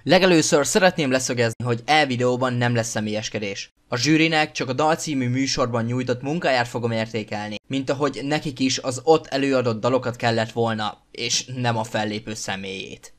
Legelőször szeretném leszögezni, hogy videóban nem lesz személyeskedés. A zsűrinek csak a Dal című műsorban nyújtott munkáját fogom értékelni, mint ahogy nekik is az ott előadott dalokat kellett volna, és nem a fellépő személyét.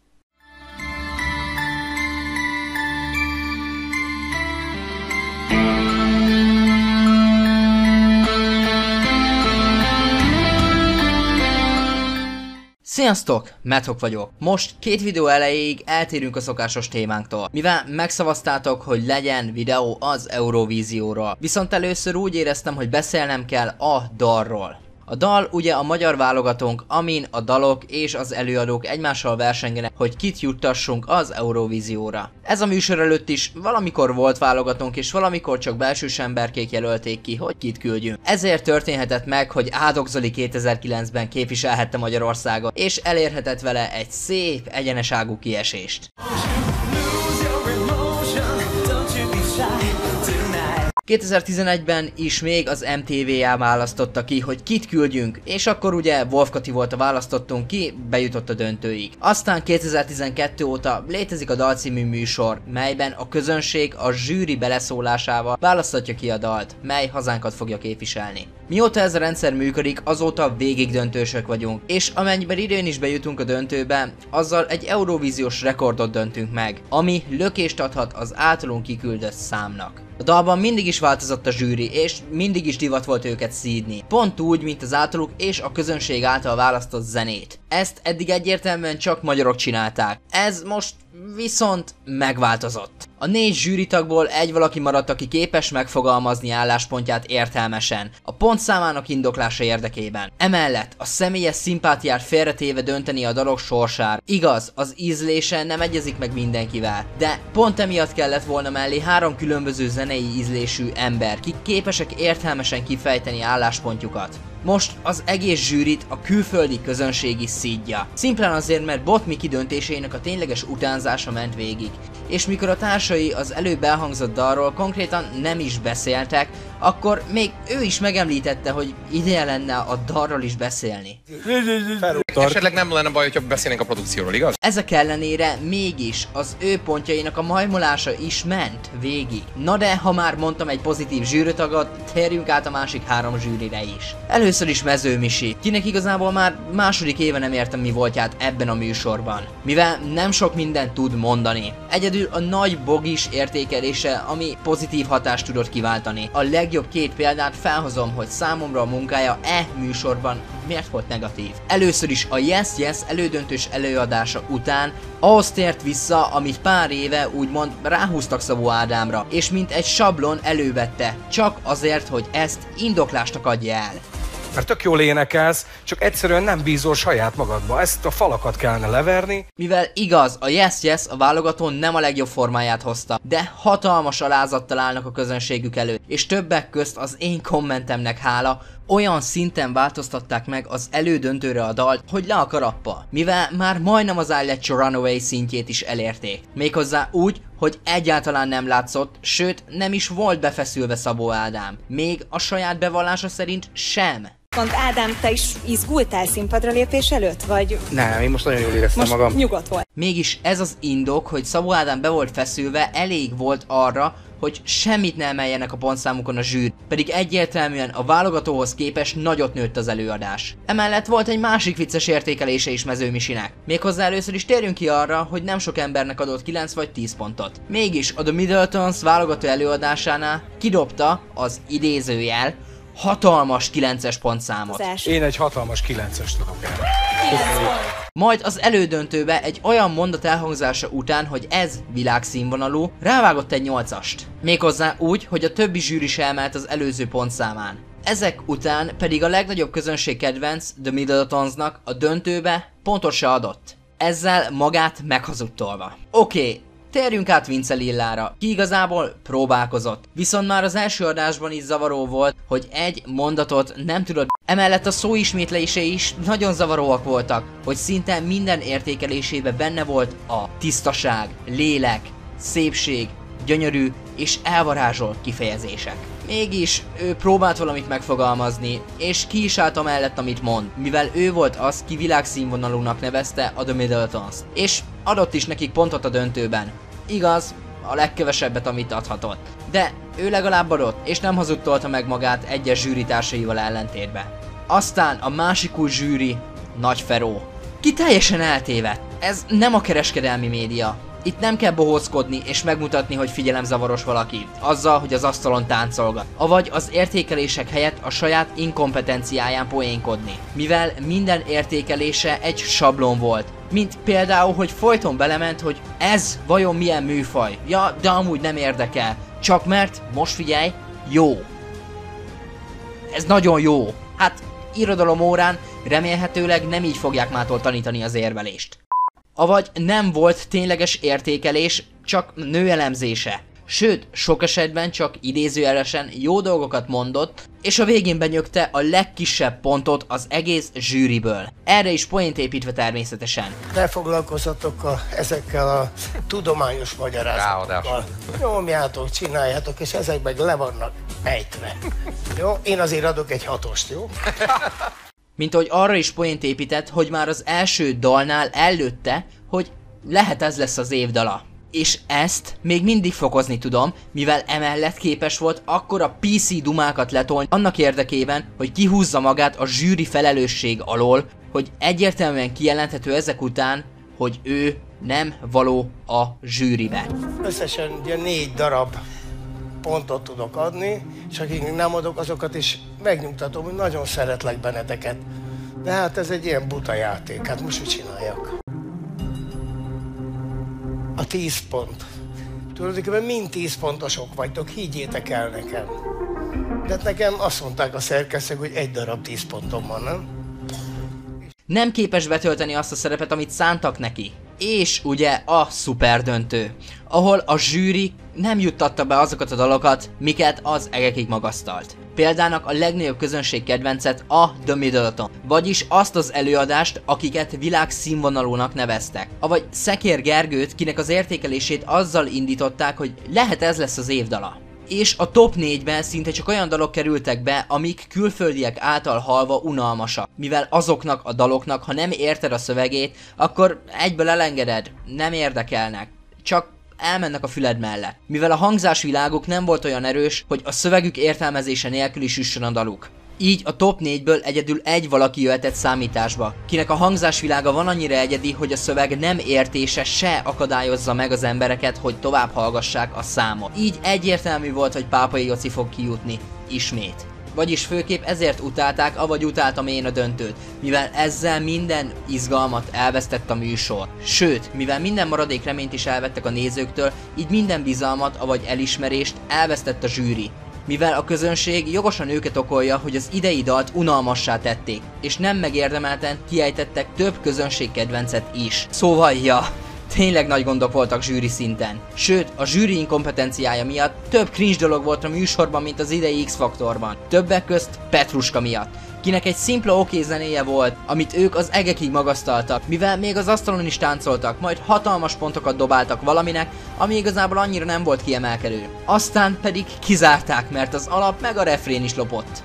Sziasztok! Mathok vagyok. Most két videó elejéig eltérünk a szokásos témánktól, mivel megszavaztátok, hogy legyen videó az Eurovízióról. Viszont először úgy éreztem, hogy beszélnem kell a dalról. A dal ugye a magyar válogatónk, amin a dalok és az előadók egymással versengenek, hogy kit juttassunk az Eurovízióra. Ez a műsor előtt is valamikor volt válogatónk, és valamikor csak belsős emberkék jelölték ki, hogy kit küldjünk. Ezért történhetett meg, hogy Ádok Zoli 2009-ben képviselhette Magyarországot, és elérhetett vele egy szép, egyenes ágú kiesést. 2011-ben is még az MTV-já választotta ki, hogy kit küldjünk, és akkor ugye Wolf Kati volt a választottunk ki, bejutott a döntőig. Aztán 2012 óta létezik a Dal című műsor, melyben a közönség a zsűri beleszólásával választhatja ki a dalt, mely hazánkat fogja képviselni. Mióta ez a rendszer működik, azóta végig döntősök vagyunk, és amennyiben idén is bejutunk a döntőbe, azzal egy Eurovíziós rekordot döntünk meg, ami lökést adhat az általunk kiküldött számnak. A dalban mindig is változott a zsűri, és mindig is divat volt őket szídni. Pont úgy, mint az általuk és a közönség által választott zenét. Ezt eddig egyértelműen csak magyarok csinálták. Ez most viszont megváltozott. A 4 zsűritagból egy valaki maradt, aki képes megfogalmazni álláspontját értelmesen, a pontszámának indoklása érdekében. Emellett a személyes szimpátiát félretéve dönteni a dalok sorsára. Igaz, az ízlése nem egyezik meg mindenkivel, de pont emiatt kellett volna mellé 3 különböző zenei ízlésű ember, kik képesek értelmesen kifejteni álláspontjukat. Most az egész zsűrit a külföldi közönség is szídja. Szimplán azért, mert Bot Miki döntésének a tényleges utánzása ment végig. És mikor a társai az előbb elhangzott dalról konkrétan nem is beszéltek, akkor még ő is megemlítette, hogy ideje lenne a dalról is beszélni. Esetleg nem lenne baj, hogyha beszélnénk a produkcióról, igaz? Ezek ellenére mégis az ő pontjainak a majmolása is ment végig. Na de, ha már mondtam egy pozitív zsűritagot, térjünk át a másik 3 zsűrire is. Először is Mező Misi, kinek igazából már második éve nem értem mi voltját ebben a műsorban, mivel nem sok mindent tud mondani. Egyedül a nagy bogis értékelése, ami pozitív hatást tudott kiváltani. A legjobb 2 példát felhozom, hogy számomra a munkája műsorban miért volt negatív. Először is a Yes Yes elődöntős előadása után ahhoz tért vissza, amit pár éve úgymond ráhúztak Szabó Ádámra, és mint egy sablon elővette, csak azért, hogy ezt indoklásnak adja el. Mert tök jól énekelsz, csak egyszerűen nem bízol saját magadba, ezt a falakat kellene leverni. Mivel igaz, a Yes Yes a válogatón nem a legjobb formáját hozta, de hatalmas alázattal állnak a közönségük előtt, és többek közt az én kommentemnek hála, olyan szinten változtatták meg az elődöntőre a dalt, hogy le a karappal, mivel már majdnem az I Let You Run Away szintjét is elérték. Méghozzá úgy, hogy egyáltalán nem látszott, sőt nem is volt befeszülve Szabó Ádám. Még a saját bevallása szerint sem. Pont Ádám, te is izgultál színpadra lépés előtt, vagy... Nem, én most nagyon jól éreztem magam. Nyugodt volt. Mégis ez az indok, hogy Szabó Ádám be volt feszülve, elég volt arra, hogy semmit ne emeljenek a pontszámukon a zsűr, pedig egyértelműen a válogatóhoz képest nagyot nőtt az előadás. Emellett volt egy másik vicces értékelése is Mező Misinek. Méghozzá először is térjünk ki arra, hogy nem sok embernek adott 9 vagy 10 pontot. Mégis a The Middletons válogató előadásánál kidobta az idézőjel hatalmas 9-es pontszámot. Én egy hatalmas 9-est tudok el. Majd az elődöntőbe egy olyan mondat elhangzása után, hogy ez világszínvonalú, rávágott egy 8-ast. Méghozzá úgy, hogy a többi zsűri se emelt az előző pontszámán. Ezek után pedig a legnagyobb közönség kedvenc, The Middletonsnak a döntőbe pontot se adott. Ezzel magát meghazudtolva. Oké. Térjünk át Vince Lillára, ki igazából próbálkozott, viszont már az első adásban is zavaró volt, hogy egy mondatot nem tudott. Emellett a szóismétlése is nagyon zavaróak voltak, hogy szinte minden értékelésében benne volt a tisztaság, lélek, szépség, gyönyörű és elvarázsolt kifejezések. Mégis ő próbált valamit megfogalmazni, és ki is állt amellett, amit mond, mivel ő volt az, ki világszínvonalúnak nevezte a The Middletons. És adott is nekik pontot a döntőben. Igaz, a legkevesebbet, amit adhatott. De ő legalább adott, és nem hazudtolta meg magát egyes zsűritársaival ellentétben. Aztán a másik új zsűri, Nagy Feró. Ki teljesen eltévedt. Ez nem a kereskedelmi média. Itt nem kell bohózkodni és megmutatni, hogy figyelemzavaros valaki, azzal, hogy az asztalon táncolgat. Avagy az értékelések helyett a saját inkompetenciáján poénkodni. Mivel minden értékelése egy sablon volt. Mint például, hogy folyton belement, hogy ez vajon milyen műfaj. Ja, de amúgy nem érdekel. Csak mert, most figyelj, jó. Ez nagyon jó. Hát, irodalom órán remélhetőleg nem így fogják mától tanítani az érvelést. Avagy nem volt tényleges értékelés, csak nőelemzése. Sőt, sok esetben csak idézőjelesen jó dolgokat mondott, és a végén benyögte a legkisebb pontot az egész zsűriből. Erre is poént építve természetesen. Ne foglalkozzatok ezekkel a tudományos magyarázatokkal. Nyomjátok, csináljátok, és ezek meg le vannak ejtve. Jó? Én azért adok egy 6-ost, jó? Mint ahogy arra is poént épített, hogy már az első dalnál előtte, hogy lehet ez lesz az év dala. És ezt még mindig fokozni tudom, mivel emellett képes volt akkora PC dumákat letolni annak érdekében, hogy kihúzza magát a zsűri felelősség alól, hogy egyértelműen kijelenthető ezek után, hogy ő nem való a zsűribe. Összesen ugye 4 darab pontot tudok adni, és akiknek nem adok, azokat is megnyugtatom, hogy nagyon szeretlek benneteket. De hát ez egy ilyen buta játék, hát most mit csináljak? A 10 pont. Tulajdonképpen mind 10 pontosok vagytok, higgyétek el nekem. De hát nekem azt mondták a szerkesztők, hogy 1 darab 10 pontom van, nem? Nem képes betölteni azt a szerepet, amit szántak neki. És ugye a szuperdöntő, ahol a zsűri nem juttatta be azokat a dalokat, miket az egekig magasztalt. Példának a legnagyobb közönség kedvencet a The Middleton, vagyis azt az előadást, akiket világszínvonalúnak neveztek. Avagy Szekér Gergőt, kinek az értékelését azzal indították, hogy lehet ez lesz az évdala. És a top 4-ben szinte csak olyan dalok kerültek be, amik külföldiek által hallva unalmasak. Mivel azoknak a daloknak, ha nem érted a szövegét, akkor egyből elengeded, nem érdekelnek. Csak elmennek a füled mellett. Mivel a hangzásviláguk nem volt olyan erős, hogy a szövegük értelmezése nélkül is üssön a daluk. Így a top 4-ből egyedül egy valaki jöhetett számításba, kinek a hangzásvilága van annyira egyedi, hogy a szöveg nem értése se akadályozza meg az embereket, hogy tovább hallgassák a számot. Így egyértelmű volt, hogy Pápai Joci fog kijutni. Ismét. Vagyis főképp ezért utálták, avagy utáltam én a döntőt, mivel ezzel minden izgalmat elvesztett a műsor. Sőt, mivel minden maradék reményt is elvettek a nézőktől, így minden bizalmat, avagy elismerést elvesztett a zsűri. Mivel a közönség jogosan őket okolja, hogy az idei dalt unalmassá tették, és nem megérdemelten kiejtettek több közönségkedvencet is. Szóval ja, tényleg nagy gondok voltak zsűri szinten. Sőt, a zsűri inkompetenciája miatt több cringe dolog volt a műsorban, mint az idei X-faktorban. Többek közt Petruska miatt, kinek egy szimpla oké zenéje volt, amit ők az egekig magasztaltak, mivel még az asztalon is táncoltak, majd hatalmas pontokat dobáltak valaminek, ami igazából annyira nem volt kiemelkedő. Aztán pedig kizárták, mert az alap meg a refrén is lopott.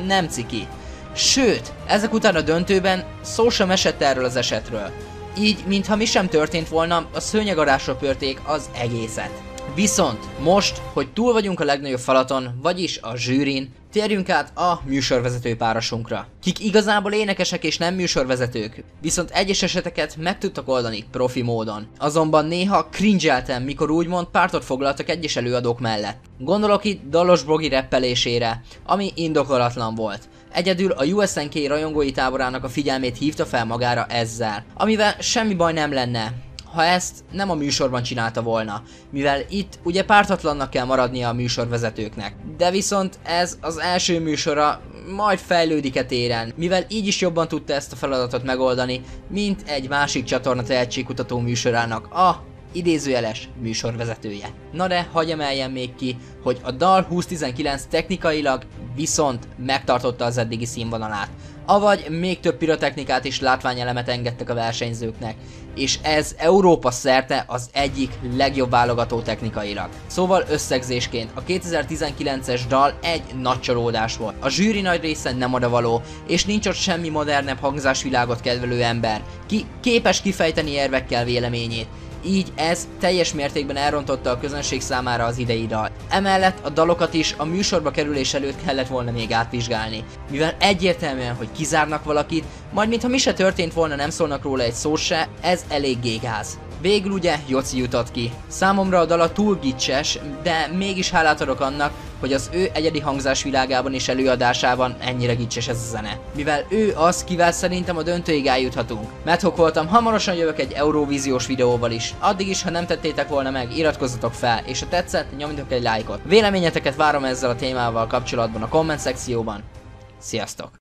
Nem ciki. Sőt, ezek után a döntőben szó sem esett erről az esetről. Így, mintha mi sem történt volna, a szőnyegarásra pörték az egészet. Viszont most, hogy túl vagyunk a legnagyobb falaton, vagyis a zsűrin, térjünk át a műsorvezető párasunkra, kik igazából énekesek és nem műsorvezetők, viszont egyes eseteket meg tudtak oldani profi módon. Azonban néha cringe-eltem, mikor úgymond pártot foglaltak egyes előadók mellett. Gondolok itt dalos blogi reppelésére, ami indokolatlan volt. Egyedül a USNK rajongói táborának a figyelmét hívta fel magára ezzel, amivel semmi baj nem lenne, ha ezt nem a műsorban csinálta volna, mivel itt ugye pártatlannak kell maradnia a műsorvezetőknek. De viszont ez az első műsora, majd fejlődik téren, mivel így is jobban tudta ezt a feladatot megoldani, mint egy másik csatorna tehetségkutató műsorának a idézőjeles műsorvezetője. Na de hagyj emeljem még ki, hogy a dal 2019 technikailag viszont megtartotta az eddigi színvonalát. Avagy még több pirotechnikát és látványelemet engedtek a versenyzőknek. és ez Európa szerte az egyik legjobb válogató technikailag. Szóval összegzésként a 2019-es dal egy nagy csalódás volt. A zsűri nagy része nem odavaló, és nincs ott semmi modernebb hangzásvilágot kedvelő ember, ki képes kifejteni érvekkel véleményét. Így ez teljes mértékben elrontotta a közönség számára az idei dal. Emellett a dalokat is a műsorba kerülés előtt kellett volna még átvizsgálni, mivel egyértelműen, hogy kizárnak valakit, majd mintha mi se történt volna, nem szólnak róla egy szó se, ez eléggé gáz. Végül ugye Joci jutott ki. Számomra a dala túl gicses, de mégis hálát adok annak, hogy az ő egyedi hangzásvilágában és előadásában ennyire gicses ez a zene. Mivel ő az, kivel szerintem a döntőig eljuthatunk. Madhawk voltam, hamarosan jövök egy Eurovíziós videóval is. Addig is, ha nem tettétek volna meg, iratkozzatok fel, és ha tetszett, nyomjatok egy lájkot. Véleményeteket várom ezzel a témával kapcsolatban a komment szekcióban. Sziasztok!